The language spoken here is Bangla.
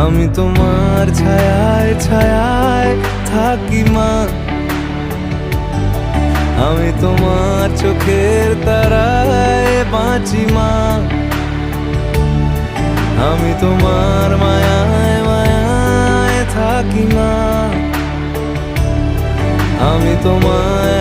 আমি তোমার ছায়ায় ছায়ায় থাকি মা, আমি তোমার চোখের তারায় বাঁচি মা, আমি তোমার মায়ায় মায়ায় থাকি মা, আমি তোমায়